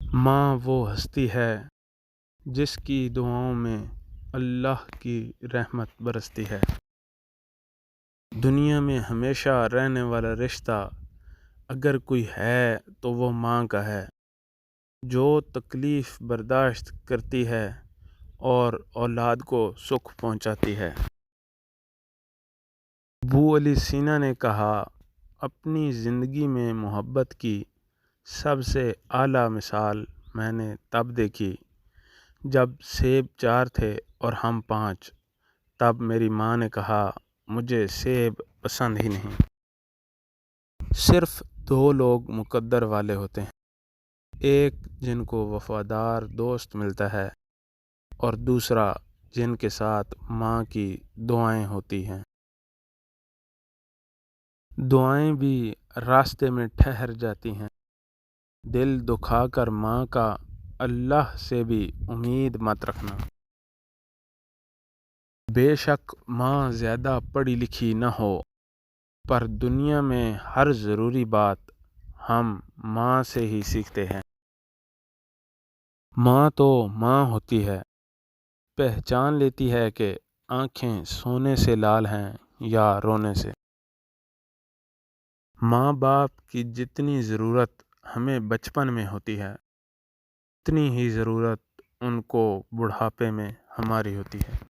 ماں وہ ہستی ہے جس کی دعاؤں میں اللہ کی رحمت برستی ہے۔ دنیا میں ہمیشہ رہنے والا رشتہ اگر کوئی ہے تو وہ ماں کا ہے، جو تکلیف برداشت کرتی ہے اور اولاد کو سکھ پہنچاتی ہے۔ ابو علی سینا نے کہا، اپنی زندگی میں محبت کی سب سے اعلیٰ مثال میں نے تب دیکھی جب سیب 4 تھے اور ہم 5۔ تب میری ماں نے کہا، مجھے سیب پسند ہی نہیں۔ صرف 2 لوگ مقدر والے ہوتے ہیں، ایک جن کو وفادار دوست ملتا ہے اور دوسرا جن کے ساتھ ماں کی دعائیں ہوتی ہیں۔ دعائیں بھی راستے میں ٹھہر جاتی ہیں۔ دل دکھا کر ماں کا اللہ سے بھی امید مت رکھنا۔ بے شک ماں زیادہ پڑھی لکھی نہ ہو، پر دنیا میں ہر ضروری بات ہم ماں سے ہی سیکھتے ہیں۔ ماں تو ماں ہوتی ہے، پہچان لیتی ہے کہ آنکھیں سونے سے لال ہیں یا رونے سے۔ ماں باپ کی جتنی ضرورت ہمیں بچپن میں ہوتی ہے، اتنی ہی ضرورت ان کو بڑھاپے میں ہماری ہوتی ہے۔